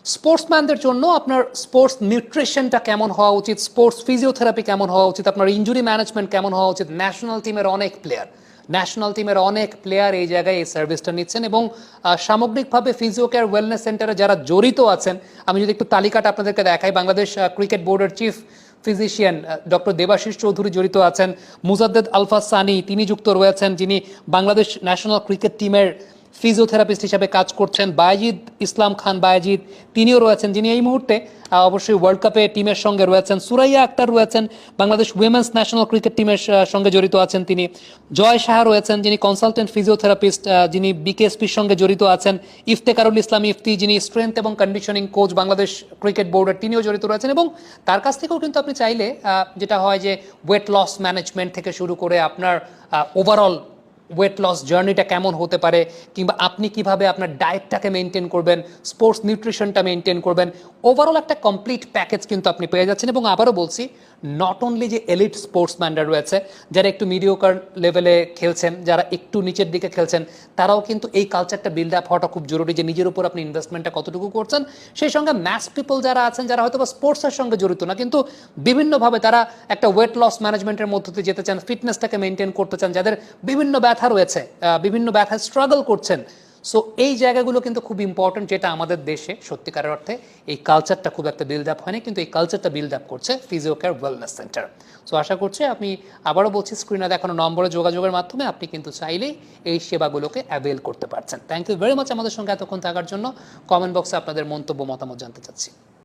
স্পোর্টসম্যানদের জন্য আপনার স্পোর্টস নিউট্রিশনটা কেমন হওয়া উচিত, স্পোর্টস ফিজিওথেরাপি কেমন হওয়া উচিত, আপনার ইনজুরি ম্যানেজমেন্ট কেমন হওয়া উচিত। ন্যাশনাল টিমের অনেক প্লেয়ার এই জায়গায় এই সার্ভিসটা নিচ্ছেন এবং সামগ্রিকভাবে ফিজিও কেয়ার ওয়েলনেস সেন্টারে যারা জড়িত আছেন, আমি যদি একটু তালিকাটা আপনাদেরকে দেখাই, বাংলাদেশ ক্রিকেট বোর্ডের chief physician doctor Debashis Chowdhury জড়িত আছেন, মুজাদ্দেদ আলফা সানি তিনি যুক্ত রয়েছেন, যিনি বাংলাদেশ ন্যাশনাল ক্রিকেট টিমের ফিজিওথেরাপিস্ট হিসাবে কাজ করছেন, বায়েজিদ ইসলাম খান বায়েজিদ তিনিও রয়েছেন, যিনি এই মুহূর্তে অবশ্যই ওয়ার্ল্ড কাপে টিমের সঙ্গে রয়েছেন, সুরাইয়া আক্তার রয়েছেন, বাংলাদেশ উইমেন্স ন্যাশনাল ক্রিকেট টিমের সঙ্গে জড়িত আছেন তিনি, জয় সাহা রয়েছেন যিনি কনসালটেন্ট ফিজিওথেরাপিস্ট, যিনি বিকেএসপির সঙ্গে জড়িত আছেন, ইফতেকারুল ইসলাম ইফতি যিনি স্ট্রেংথ এবং কন্ডিশনিং কোচ বাংলাদেশ ক্রিকেট বোর্ডের, তিনিও জড়িত রয়েছেন। এবং তার কাছ থেকেও কিন্তু আপনি চাইলে যেটা হয় যে ওয়েট লস ম্যানেজমেন্ট থেকে শুরু করে আপনার ওভারঅল ওয়েট লস জার্নিটা কেমন হতে পারে, কিংবা আপনি কিভাবে আপনার ডায়েটটাকে মেনটেন করবেন, স্পোর্টস নিউট্রিশনটা মেনটেন করবেন, ওভারঅল একটা কমপ্লিট প্যাকেজ কিন্তু আপনি পেয়ে যাচ্ছেন। এবং আবারও বলছি, নট অনলি যে এলিট স্পোর্টসম্যানরা রয়েছে যারা একটু মিডিওকার লেভেলে খেলছেন, যারা একটু নিচের দিকে খেলছেন, তারাও কিন্তু এই কালচারটা বিল্ড আপ হওয়াটা খুব জরুরি, যে নিজের উপর আপনি ইনভেস্টমেন্টটা কতটুকু করছেন। সেই সঙ্গে ম্যাস পিপল যারা আছেন, যারা হয়তো বা স্পোর্টসের সঙ্গে জড়িত না, কিন্তু বিভিন্নভাবে তারা একটা ওয়েট লস ম্যানেজমেন্টের মধ্য দিয়ে যেতে চান, ফিটনেসটাকে মেনটেন করতে চান, যাদের বিভিন্ন ব্যথা রয়েছে, বিভিন্ন ব্যথায় স্ট্রাগল করছেন। সো এই জায়গাগুলো কিন্তু খুব ইম্পর্টেন্ট, যেটা আমাদের দেশে সত্যিকারের অর্থে এই কালচারটা খুব একটা বিল্ড আপ হয়নি, কিন্তু এই কালচারটা বিল্ড আপ করছে physio care wellness centre. So আশা করছি আপনি, আবারও বলছি, স্ক্রিনে দেখানো নম্বরে যোগাযোগের মাধ্যমে আপনি কিন্তু চাইলেই এই সেবাগুলোকে অ্যাভেল করতে পারছেন। থ্যাংক ইউ ভেরি মাচ আমাদের সঙ্গে এতক্ষণ থাকার জন্য। কমেন্ট বক্সে আপনাদের মন্তব্য মতামত জানতে চাচ্ছি।